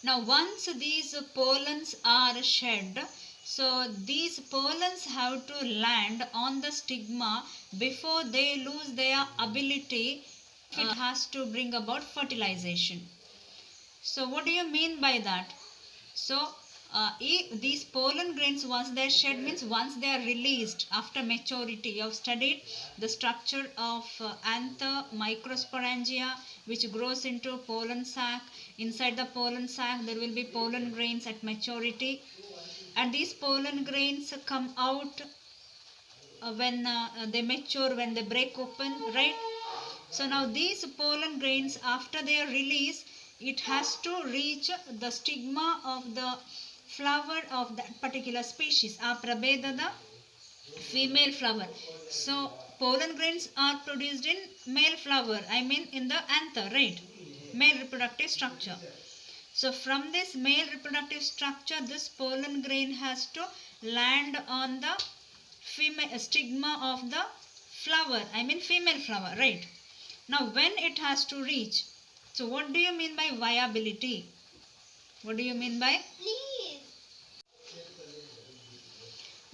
Now once these pollens are shed, so these pollens have to land on the stigma before they lose their ability. It has to bring about fertilization. So what do you mean by that? So these pollen grains, once they are shed, means once they are released after maturity. You have studied the structure of anther microsporangia, which grows into pollen sac. Inside the pollen sac there will be pollen grains at maturity, and these pollen grains come out when they mature, when they break open, right? So now these pollen grains, after their release, it has to reach the stigma of the flower of that particular species, ಆ ಪ್ರಭೇದದ female flower. So pollen grains are produced in male flower, I mean in the anther, right? Male reproductive structure. So from this male reproductive structure, this pollen grain has to land on the female stigma of the flower, I mean female flower, right? Now when it has to reach, so what do you mean by viability? What do you mean by? Please.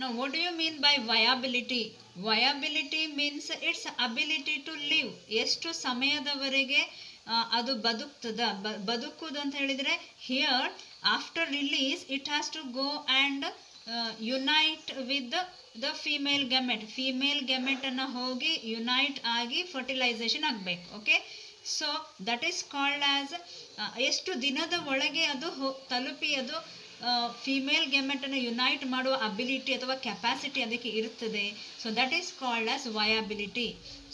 Now what do you mean by viability? Viability means its ability to live. ಎಷ್ಟು ಸಮಯದವರೆಗೆ ಅದು ಬದುಕ್ತದ, ಬದುಕುದು ಅಂತ ಹೇಳಿದರೆ, here after release it has to go and unite with the female gamete ಅನ್ನು ಹೋಗಿ unite ಆಗಿ fertilisation ಆಗಬೇಕು. Okay, so that is called as ಎಷ್ಟು ದಿನದ ಒಳಗೆ ಅದು ತಲುಪಿ ಅದು ಫೀಮೇಲ್ ಗೆಮೆಟನ್ನು ಯುನೈಟ್ ಮಾಡುವ ಅಬಿಲಿಟಿ ಅಥವಾ ಕೆಪಾಸಿಟಿ ಅದಕ್ಕೆ ಇರ್ತದೆ. So that is called as viability.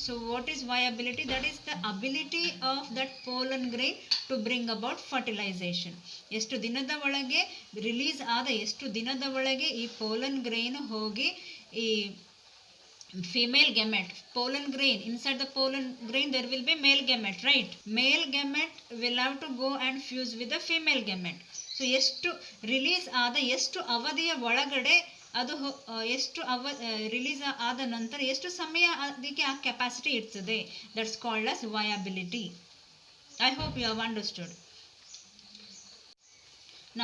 So what is viability? That is the ability of that pollen grain to bring about fertilisation. ಎಷ್ಟು ದಿನದ ಒಳಗೆ ರಿಲೀಸ್ ಆದ, ಎಷ್ಟು ದಿನದ ಒಳಗೆ ಈ ಪೋಲನ್ ಗ್ರೈನ್ ಹೋಗಿ ಈ female gamete, pollen grain, inside the pollen grain there will be male gamete, right? Male gamete will have to go and fuse with the female gamete. So ಎಷ್ಟು ರಿಲೀಸ್ ಆದ, ಎಷ್ಟು ಅವಧಿಯ ಒಳಗಡೆ ಅದು ಎಷ್ಟು ರಿಲೀಸ್ ಆದ ನಂತರ ಎಷ್ಟು ಸಮಯ ಅದಕ್ಕೆ ಆ ಕೆಪಾಸಿಟಿ ಇರ್ತದೆ, that's called as viability. I hope you have understood.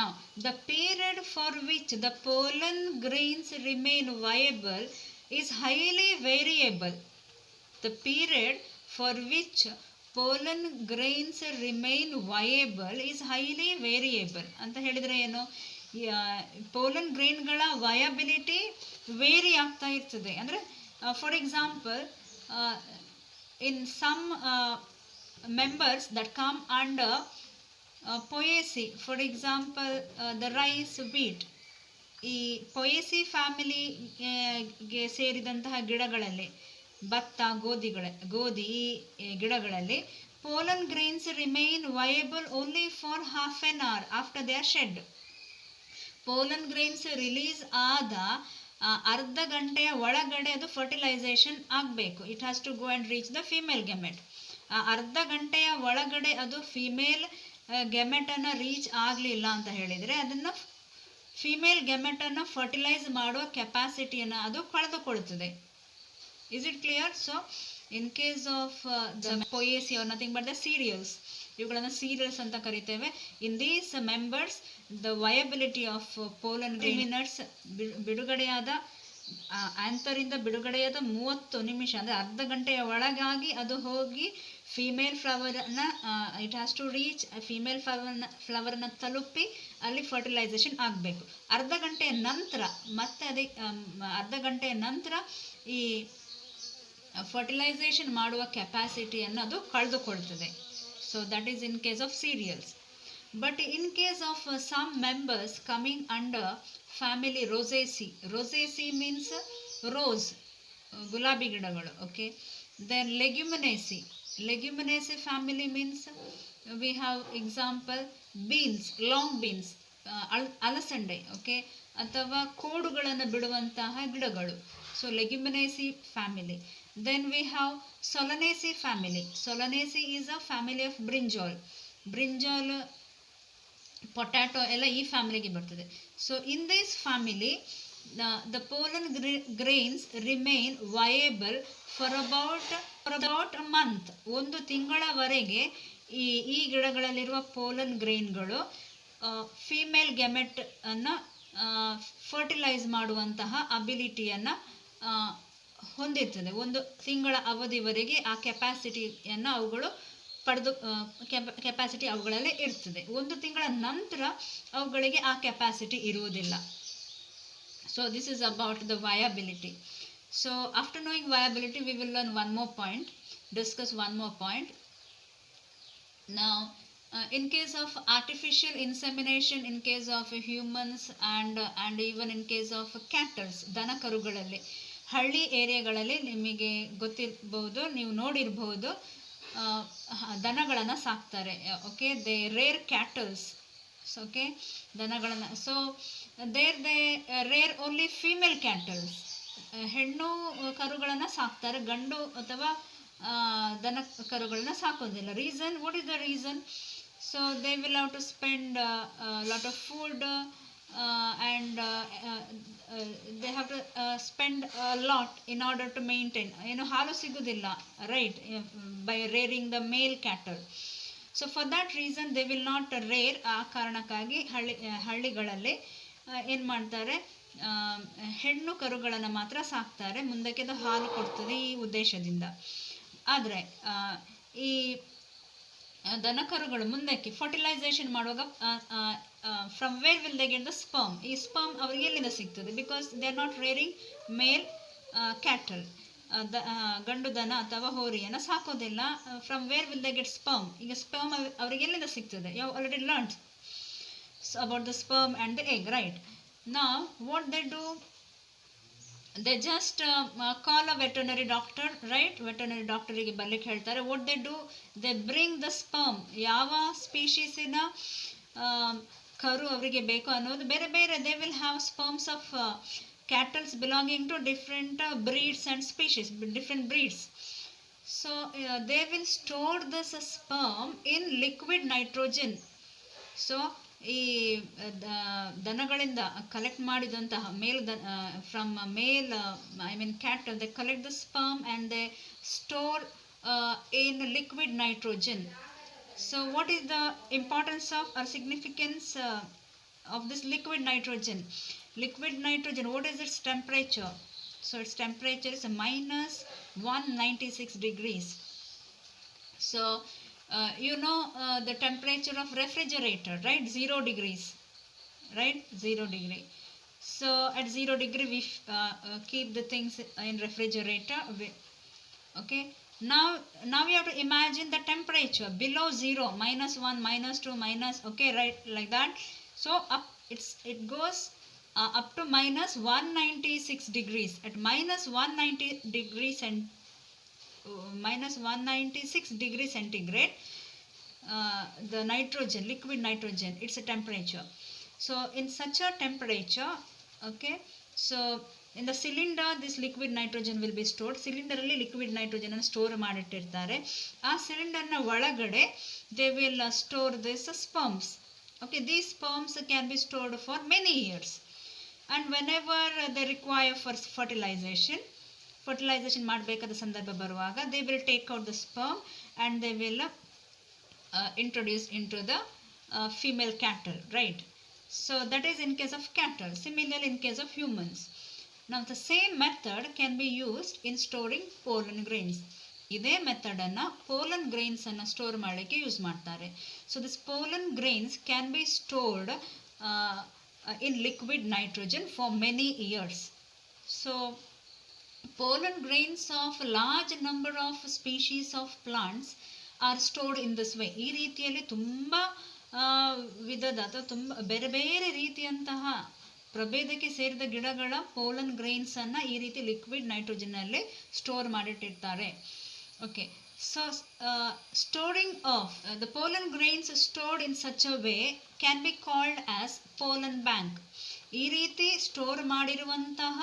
Now the period for which the pollen grains remain viable is highly variable. The period for which pollen grains remain viable is highly variable. ಅಂತ ಹೇಳಿದರೆ ಏನು? Pollen ಗ್ರೈನ್ಗಳ viability very ಆಗ್ತಾ ಇರ್ತದೆ. ಅಂದರೆ for example, in some members that come under Poaceae, for example the rice, wheat, ಈ Poaceae ಫ್ಯಾಮಿಲಿಗೆ ಸೇರಿದಂತಹ ಗಿಡಗಳಲ್ಲಿ, ಭತ್ತ, ಗೋಧಿ ಗಿಡಗಳಲ್ಲಿ pollen grains remain viable only for half an hour after they are shed. Pollen grains release ಆದ ಅರ್ಧ ಗಂಟೆಯ ಒಳಗಡೆ ಅದು ಫರ್ಟಿಲೈಸೇಷನ್ ಆಗಬೇಕು. It has to go and reach the female gamete. ಅರ್ಧ ಗಂಟೆಯ ಒಳಗಡೆ ಅದು ಫೀಮೇಲ್ ಗೆಮೆಟನ್ನು ರೀಚ್ ಆಗಲಿಲ್ಲ ಅಂತ ಹೇಳಿದರೆ ಅದನ್ನು ಫೀಮೇಲ್ ಗೆಮೆಟನ್ನು ಫರ್ಟಿಲೈಸ್ ಮಾಡುವ ಕೆಪಾಸಿಟಿಯನ್ನು ಅದು ಕಳೆದುಕೊಳ್ತದೆ. Is it clear? So in case of the Poaceae are nothing but the cereals, ಇವುಗಳನ್ನು ಸೀರಿಯಲ್ಸ್ ಅಂತ ಕರಿತೇವೆ. In these members the viability of pollen grains ಬಿಡುಗಡೆಯಾದ ಆಂಥರಿಂದ ಬಿಡುಗಡೆಯಾದ 30 ನಿಮಿಷ, ಅಂದರೆ ಅರ್ಧ ಗಂಟೆಯ ಒಳಗಾಗಿ ಅದು ಹೋಗಿ ಫೀಮೇಲ್ ಫ್ಲವರನ್ನು it has to reach female ಫ್ಲವರನ್ನು ತಲುಪಿ ಅಲ್ಲಿ ಫರ್ಟಿಲೈಸೇಷನ್ ಆಗಬೇಕು. ಅರ್ಧ ಗಂಟೆಯ ನಂತರ ಮತ್ತೆ ಅರ್ಧ ಗಂಟೆಯ ನಂತರ ಈ ಫರ್ಟಿಲೈಸೇಷನ್ ಮಾಡುವ ಕೆಪಾಸಿಟಿಯನ್ನು ಅದು ಕಳೆದುಕೊಳ್ತದೆ. So that is in case of cereals. But in case of some members coming under family Rosaceae means rose, ಗುಲಾಬಿ ಗಿಡಗಳು. Okay, then Leguminosae family means we have example beans, long beans, ಅಲಸಂಡೆ, okay, ಅಥವಾ ಕೋಡುಗಳನ್ನು ಬಿಡುವಂತಹ ಗಿಡಗಳು. So Leguminosae family. Then we have Solanaceae family. Solanaceae is a family of brinjal, potato ಎಲ್ಲ ಈ ಫ್ಯಾಮಿಲಿಗೆ ಬರ್ತದೆ. So in this family the pollen grains remain viable for about a month. 1 ತಿಂಗಳವರೆಗೆ ಈ ಗಿಡಗಳಲ್ಲಿರುವ ಪೋಲನ್ ಗ್ರೈನ್ಗಳು ಫೀಮೇಲ್ ಗೆಮೆಟ್ ಅನ್ನು fertilise ಮಾಡುವಂತಹ ಅಬಿಲಿಟಿಯನ್ನು ಹೊಂದಿರ್ತದೆ. 1 ತಿಂಗಳ ಅವಧಿವರೆಗೆ ಆ ಕೆಪಾಸಿಟಿಯನ್ನು ಅವುಗಳು ಪಡೆದು ಕೆಪಾಸಿಟಿ ಅವುಗಳಲ್ಲಿ ಇರ್ತದೆ. 1 ತಿಂಗಳ ನಂತರ ಅವುಗಳಿಗೆ ಆ ಕೆಪಾಸಿಟಿ ಇರುವುದಿಲ್ಲ. So this is about the viability. So after knowing viability we will learn one more point, discuss one more point. Now in case of artificial insemination, in case of humans and even in case of cattle, ದನ ಕರುಗಳಲ್ಲಿ ಹಳ್ಳಿ ಏರಿಯಾಗಳಲ್ಲಿ ನಿಮಗೆ ಗೊತ್ತಿರಬಹುದು, ನೀವು ನೋಡಿರಬಹುದು, ದನಗಳನ್ನು ಸಾಕ್ತಾರೆ. Okay, they rear cattles. Okay, ದನಗಳನ್ನು. So they rear only female cattles. ಹೆಣ್ಣು ಕರುಗಳನ್ನು ಸಾಕ್ತಾರೆ, ಗಂಡು ಅಥವಾ ದನ ಕರುಗಳನ್ನ ಸಾಕೋದಿಲ್ಲ. Reason, what is the reason? So they will have to spend lot of food and they have to spend a lot in order to maintain. ಏನು ಹಾಲು ಸಿಗೋದಿಲ್ಲ, right, by rearing the male cattle. So for that reason they will not rear. ಆ ಕಾರಣಕ್ಕಾಗಿ ಹಳ್ಳಿಗಳಲ್ಲಿ ಏನು ಮಾಡ್ತಾರೆ, ಹೆಣ್ಣು ಕರುಗಳನ್ನು ಮಾತ್ರ ಸಾಕ್ತಾರೆ, ಮುಂದಕ್ಕೆ ಅದು ಹಾಲು ಕೊಡ್ತದೆ ಈ ಉದ್ದೇಶದಿಂದ. ಆದರೆ ಈ ದನಕರುಗಳು ಮುಂದಕ್ಕೆ ಫರ್ಟಿಲೈಸೇಷನ್ ಮಾಡುವಾಗ from where will they get the sperm? ಈ ಸ್ಪರ್ಮ್ ಅವರಿಗೆ ಎಲ್ಲಿಂದ ಸಿಗ್ತದೆ? Because they are not rearing male cattle. ಗಂಡು ದನ ಅಥವಾ ಹೋರಿಯನ್ನು ಸಾಕೋದಿಲ್ಲ. From where will they get sperm? ಈಗ ಸ್ಪರ್ಮ್ ಅವರಿಗೆ ಎಲ್ಲಿಂದ ಸಿಗ್ತದೆ? You already learned about the sperm and the egg, right? Now what they do? they just call a veterinary doctor, right? veterinary doctorಗೆ ಬರ್ಲಿಕ್ಕೆ ಹೇಳ್ತಾರೆ. what they do, they bring the sperm. ಯಾವ ಸ್ಪೀಶೀಸಿನ ಕರು ಅವರಿಗೆ ಬೇಕು ಅನ್ನೋದು ಬೇರೆ ಬೇರೆ. they will have sperms of cattle belonging to different breeds and species, different breeds. so they will store this sperm in liquid nitrogen. so ಈ ದನಗಳಿಂದ collect ಮಾಡಿದಂತಹ from male cattle, they collect the sperm and they store in liquid nitrogen. So what is the importance of or significance of this liquid nitrogen? liquid nitrogen, what is its temperature? So its temperature is -196 degrees. So you know the temperature of refrigerator, right? 0 degrees, right? 0 degree. So at 0 degree we keep the things in refrigerator. Okay, now you have to imagine the temperature below 0, -1, -2, okay, right, like that. So up it goes up to -196 degrees. At -196 degrees centigrade, the nitrogen, liquid nitrogen, it's a temperature. So in such a temperature, okay, so in the cylinder this liquid nitrogen will be stored. cylinder ಅಲ್ಲಿ liquid nitrogen ಅನ್ನು store ಮಾಡಿಟ್ಟಿರ್ತಾರೆ. ಆ cylinder ನ ಒಳಗಡೆ they will store this sperms. okay, these sperms can be stored for many years, and whenever they require for fertilization ಮಾಡಬೇಕಾದ ಸಂದರ್ಭ ಬರುವಾಗ they will take out the sperm and they will introduce into the female cattle, right? So that is in case of cattle. Similarly in case of humans. Now the same method can be used in storing pollen grains. ಇದೇ method ಅನ್ನ pollen grains ಅನ್ನ store ಮಾಡಲಿಕ್ಕೆ use ಮಾಡ್ತಾರೆ. So this pollen grains can be stored in liquid nitrogen for many years. So pollen grains of large number of species of plants are stored in this way. ಈ ರೀತಿಯಲ್ಲಿ ತುಂಬ ವಿಧದ ಅಥವಾ ತುಂಬ ಬೇರೆ ಬೇರೆ ರೀತಿಯಂತಹ ಪ್ರಭೇದಕ್ಕೆ ಸೇರಿದ ಗಿಡಗಳ ಪೋಲನ್ ಗ್ರೈನ್ಸ್ ಅನ್ನ ಈ ರೀತಿ ಲಿಕ್ವಿಡ್ ನೈಟ್ರೋಜನ್ ನಲ್ಲಿ ಸ್ಟೋರ್ ಮಾಡಿಟ್ಟಿರ್ತಾರೆ. Okay, so storing of the pollen grains stored in such a way can be called as pollen bank. ಈ ರೀತಿ ಸ್ಟೋರ್ ಮಾಡಿರುವಂತಹ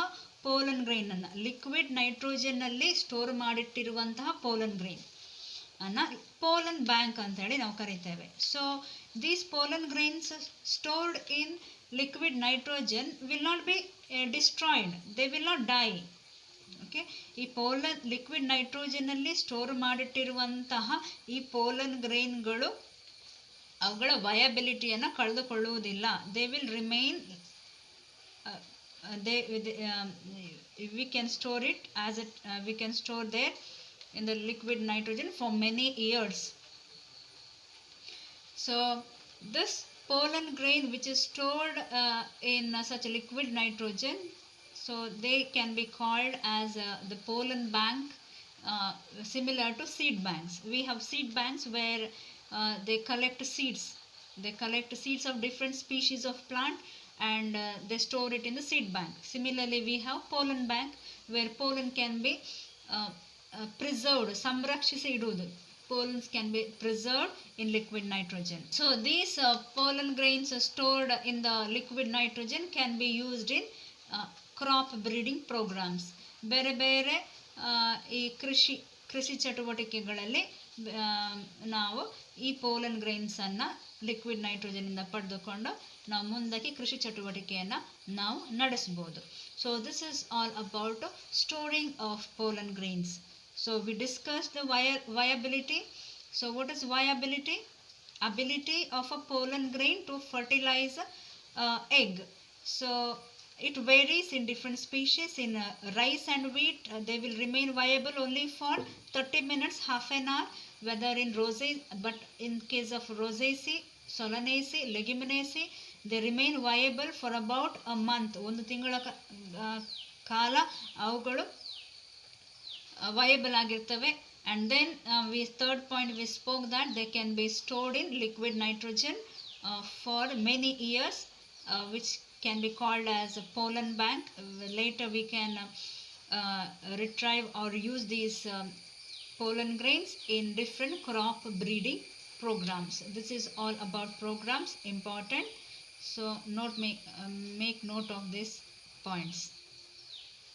ಪೋಲನ್ ಗ್ರೈನ್ ಅನ್ನ, ಲಿಕ್ವಿಡ್ ನೈಟ್ರೋಜನ್ ನಲ್ಲಿ ಸ್ಟೋರ್ ಮಾಡಿಟ್ಟಿರುವಂತಹ ಪೋಲನ್ ಗ್ರೈನ್ ಅನ್ನ ಪೋಲನ್ ಬ್ಯಾಂಕ್ ಅಂತ ಹೇಳಿ ನಾವು ಕರಿತೇವೆ. So these pollen grains stored in liquid nitrogen will not be destroyed, they will not die. Okay, ಈ ಪೋಲನ್ ಲಿಕ್ವಿಡ್ ನೈಟ್ರೋಜನ್ ಅಲ್ಲಿ ಸ್ಟೋರ್ ಮಾಡಿಟ್ಟಿರುವಂತಹ ಈ ಪೋಲನ್ ಗ್ರೈನ್ಗಳು ಅವುಗಳ ವಯಬಿಲಿಟಿಯನ್ನು ಕಳೆದುಕೊಳ್ಳುವುದಿಲ್ಲ. They will remain, we can store it as it we can store there in the liquid nitrogen for many years. So this pollen grain which is stored in such a liquid nitrogen, so they can be called as the pollen bank, similar to seed banks. We have seed banks where they collect seeds. They collect seeds of different species of plant and they store it in the seed bank. Similarly, we have pollen bank where pollen can be preserved, ಸಂರಕ್ಷಿಸಿ ಇಡುವುದು. Pollens can be preserved in liquid nitrogen. So these pollen grains stored in the liquid nitrogen can be used in crop breeding programs. ಬೇರೆ ಬೇರೆ ಈ ಕೃಷಿ ಚಟುವಟಿಕೆಗಳಲ್ಲಿ ನಾವು ಈ pollen ಗ್ರೈನ್ಸನ್ನು liquid ನೈಟ್ರೋಜನಿಂದ ಪಡೆದುಕೊಂಡು ನಾವು ಮುಂದಕ್ಕೆ ಕೃಷಿ ಚಟುವಟಿಕೆಯನ್ನು ನಾವು ನಡೆಸ್ಬೋದು. So this is all about storing of pollen grains. So we discussed the viability. So what is viability? Ability of a pollen grain to fertilize egg. So it varies in different species. In rice and wheat, they will remain viable only for 30 minutes, half an hour, whether in rosette, but in case of rosaceae, solanaceae, leguminosae, they remain viable for about a month. ಒಂದು ತಿಂಗಳ ಕಾಲ ಅವುಗಳು viable ಆಗಿರ್ತವೆ. And then third point we spoke that they can be stored in liquid nitrogen for many years, which can be called as a pollen bank. Later we can retrieve or use these pollen grains in different crop breeding programs. This is all about programs, important. So make note of these points.